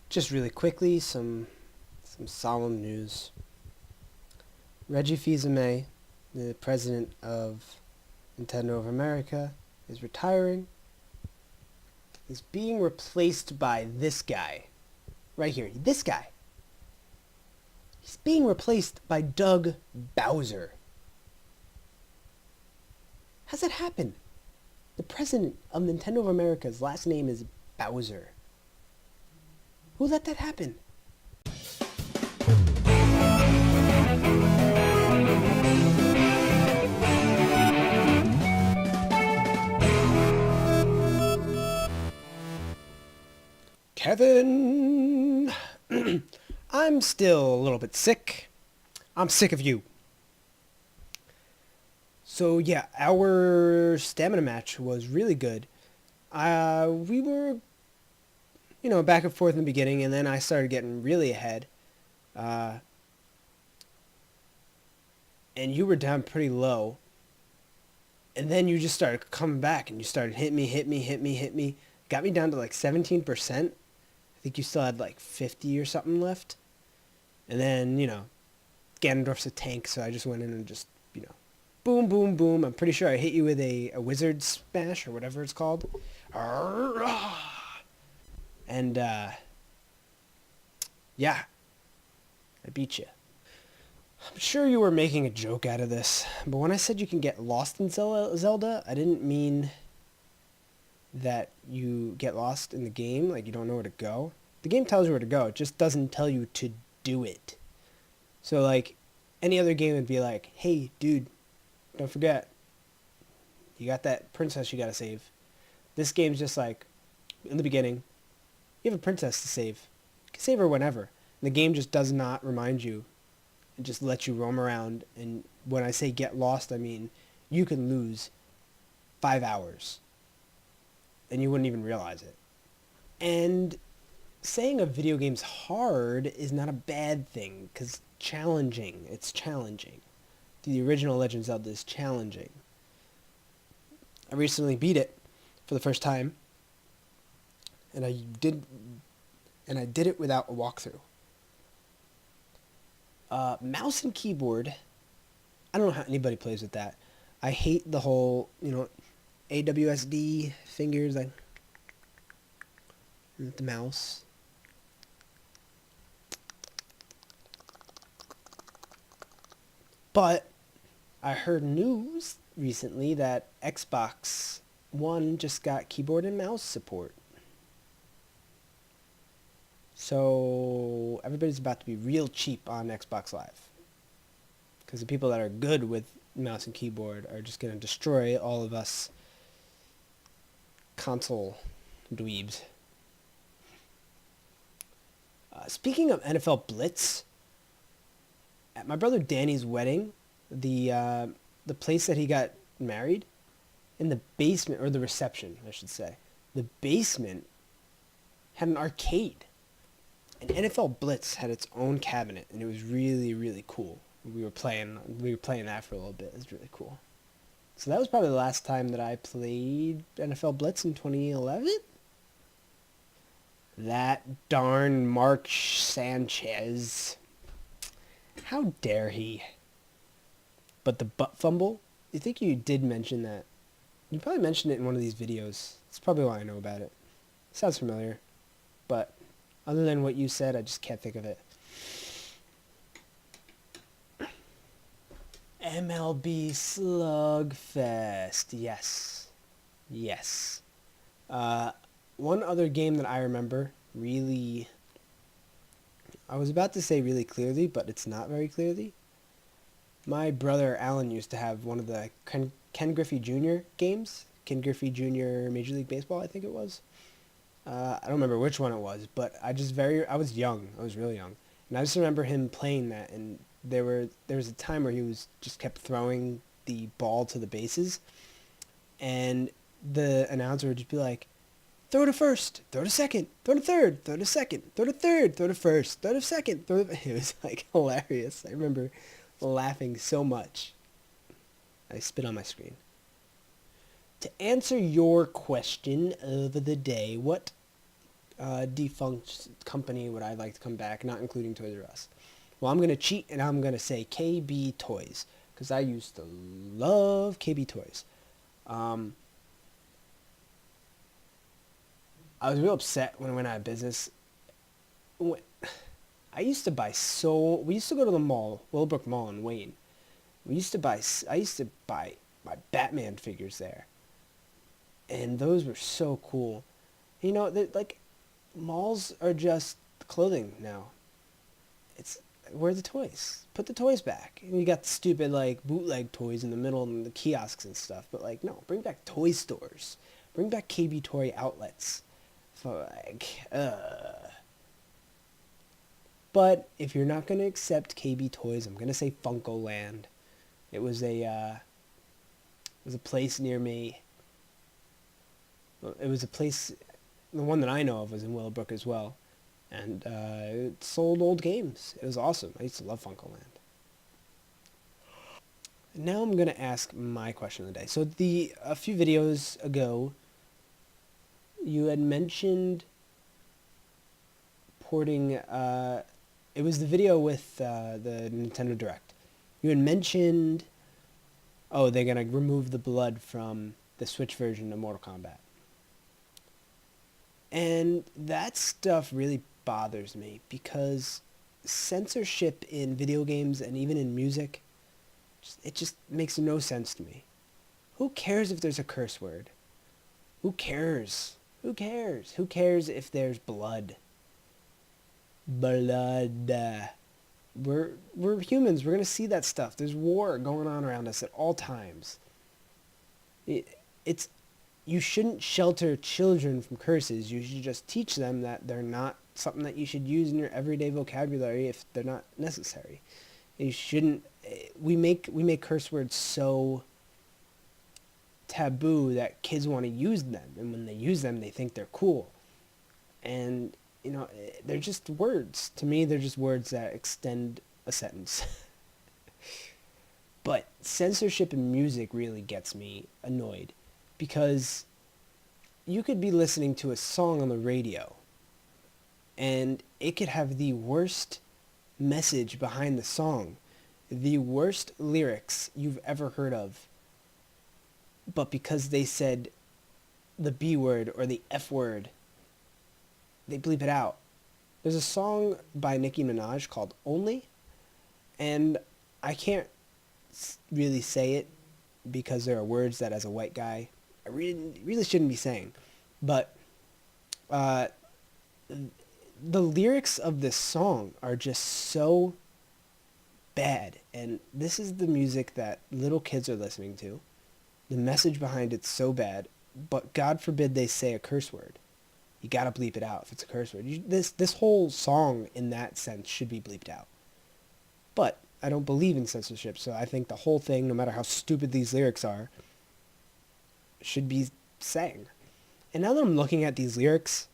Just really quickly, some solemn news. Reggie Fils-Aimé, the president of Nintendo of America, is retiring. He's being replaced by this guy. Right here. This guy. He's being replaced by Doug Bowser. How's that happen? The president of Nintendo of America's last name is Bowser. Who let that happen? Kevin! I'm still a little bit sick. I'm sick of you. So yeah, our stamina match was really good. We were, back and forth in the beginning, and then I started getting really ahead. And you were down pretty low. And then you just started coming back, and you started hit me. Got me down to like 17%. I think you still had like 50 or something left. And then, Ganondorf's a tank, so I just went in and just, boom, boom, boom. I'm pretty sure I hit you with a wizard smash or whatever it's called. And, yeah, I beat you. I'm sure you were making a joke out of this, but when I said you can get lost in Zelda, I didn't mean that you get lost in the game, like you don't know where to go. The game tells you where to go, it just doesn't tell you to do it. So like, any other game would be like, hey dude, don't forget, you got that princess you gotta save. This game's just like, in the beginning, you have a princess to save. You can save her whenever. And the game just does not remind you. It just lets you roam around, and when I say get lost, I mean you can lose 5 hours and you wouldn't even realize it. And saying a video game's hard is not a bad thing, because it's challenging. The original Legend of Zelda is challenging. I recently beat it for the first time, and I did it without a walkthrough. Mouse and keyboard, I don't know how anybody plays with that. I hate the whole, AWSD fingers, like the mouse. But I heard news recently that Xbox One just got keyboard and mouse support. So everybody's about to be real cheap on Xbox Live, because the people that are good with mouse and keyboard are just going to destroy all of us console dweebs. Speaking of NFL Blitz, at my brother Danny's wedding, the place that he got married, in the basement, or the reception, I should say, the basement had an arcade. And NFL Blitz had its own cabinet, and it was really, really cool. We were playing that for a little bit. It was really cool. So that was probably the last time that I played NFL Blitz, in 2011. That darn Mark Sanchez. How dare he? But the butt fumble, you think you did mention that. You probably mentioned it in one of these videos. That's probably why I know about it. Sounds familiar. But other than what you said, I just can't think of it. MLB Slugfest. Yes. Yes. One other game that I remember really, I was about to say really clearly, but it's not very clearly. My brother Alan used to have one of the Ken Griffey Jr. games. Ken Griffey Jr. Major League Baseball, I think it was. I don't remember which one it was, but I was young. I was really young. And I just remember him playing that, and there was a time where he just kept throwing the ball to the bases, and the announcer would just be like, throw to first, throw to second, throw to third, throw to second, throw to third, throw to first, throw to second, throw to... It was like hilarious. I remember laughing so much. I spit on my screen. To answer your question of the day, what defunct company would I like to come back, not including Toys R Us? Well, I'm going to cheat and I'm going to say KB Toys because I used to love KB Toys. Um, I was real upset when it went out of business. When, I used to buy we used to go to the mall, Willowbrook Mall in Wayne. I used to buy my Batman figures there. And those were so cool. You know, like, malls are just clothing now. It's, where are the toys? Put the toys back. You got the stupid, like, bootleg toys in the middle and the kiosks and stuff. But, like, no, bring back toy stores. Bring back KB Toy outlets. So, like, But if you're not going to accept KB Toys, I'm going to say Funko Land. It was a place near me. It was a place, the one that I know of was in Willowbrook as well. And it sold old games. It was awesome. I used to love Funko Land. Now I'm going to ask my question of the day. So a few videos ago, you had mentioned porting, it was the video with the Nintendo Direct. You had mentioned, oh, they're going to remove the blood from the Switch version of Mortal Kombat. And that stuff really bothers me because censorship in video games and even in music, it just makes no sense to me. Who cares if there's a curse word? Who cares? Who cares? Who cares if there's blood? Blood. We're humans. We're going to see that stuff. There's war going on around us at all times. It's you shouldn't shelter children from curses. You should just teach them that they're not something that you should use in your everyday vocabulary if they're not necessary. You shouldn't. We make curse words so taboo that kids want to use them, and when they use them, they think they're cool. And you know, they're just words. To me, they're just words that extend a sentence. But censorship in music really gets me annoyed because you could be listening to a song on the radio and it could have the worst message behind the song, the worst lyrics you've ever heard of, but because they said the B word or the F word, they bleep it out. There's a song by Nicki Minaj called Only, and I can't really say it because there are words that as a white guy I really shouldn't be saying. But the lyrics of this song are just so bad, and this is the music that little kids are listening to. The message behind it's so bad, but God forbid they say a curse word. You gotta bleep it out if it's a curse word. This whole song, in that sense, should be bleeped out. But I don't believe in censorship, so I think the whole thing, no matter how stupid these lyrics are, should be sang. And now that I'm looking at these lyrics,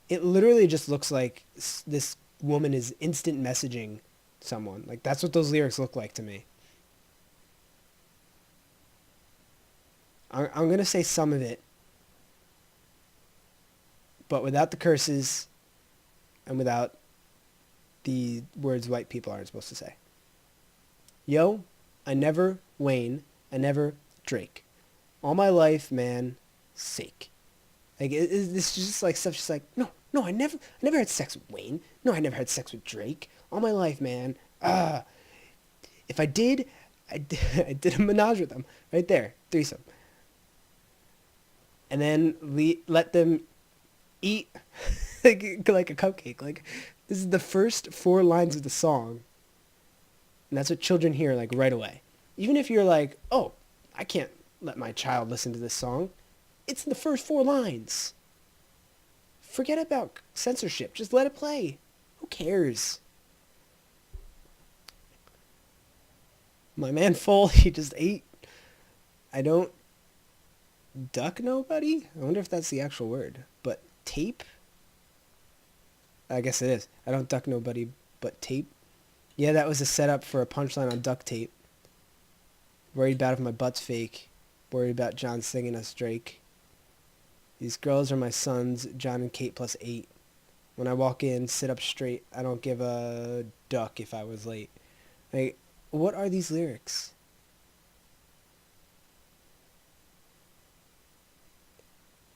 it literally just looks like this woman is instant messaging someone. Like, that's what those lyrics look like to me. I'm going to say some of it, but without the curses and without the words white people aren't supposed to say. Yo, I never Wayne, I never Drake. All my life, man, sake. Like, it's just like stuff just like, no, I never had sex with Wayne. No, I never had sex with Drake. All my life, man. If I did, I did a menage with them. Right there, threesome. And then let them eat like a cupcake. Like, this is the first 4 lines of the song. And that's what children hear, like, right away. Even if you're like, oh, I can't let my child listen to this song. It's the first 4 lines. Forget about censorship. Just let it play. Who cares? My man Full, he just ate. I don't duck nobody? I wonder if that's the actual word. But tape? I guess it is. I don't duck nobody but tape. Yeah, that was a setup for a punchline on duct tape. Worried about if my butt's fake. Worried about John singing us Drake. These girls are my sons, John and Kate plus 8. When I walk in, sit up straight. I don't give a duck if I was late. Like, what are these lyrics?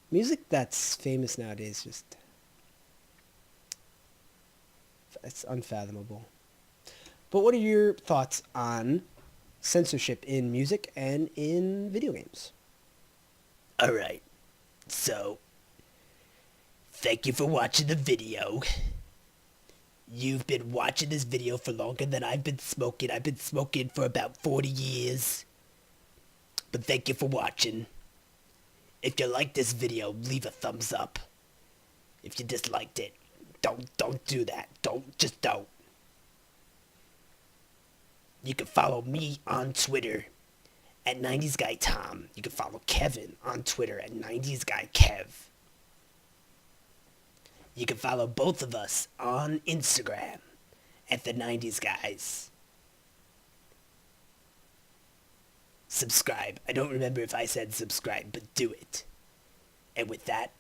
Music that's famous nowadays just... it's unfathomable. But what are your thoughts on censorship in music and in video games? Alright, so thank you for watching the video. You've been watching this video for longer than I've been smoking. I've been smoking for about 40 years. But thank you for watching. If you liked this video, leave a thumbs up. If you disliked it, don't do that. Don't. You can follow me on Twitter at 90s Guy Tom. You can follow Kevin on Twitter at 90s Guy Kev. You can follow both of us on Instagram at the 90s Guys. Subscribe. I don't remember if I said subscribe, but do it. And with that,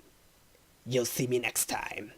you'll see me next time.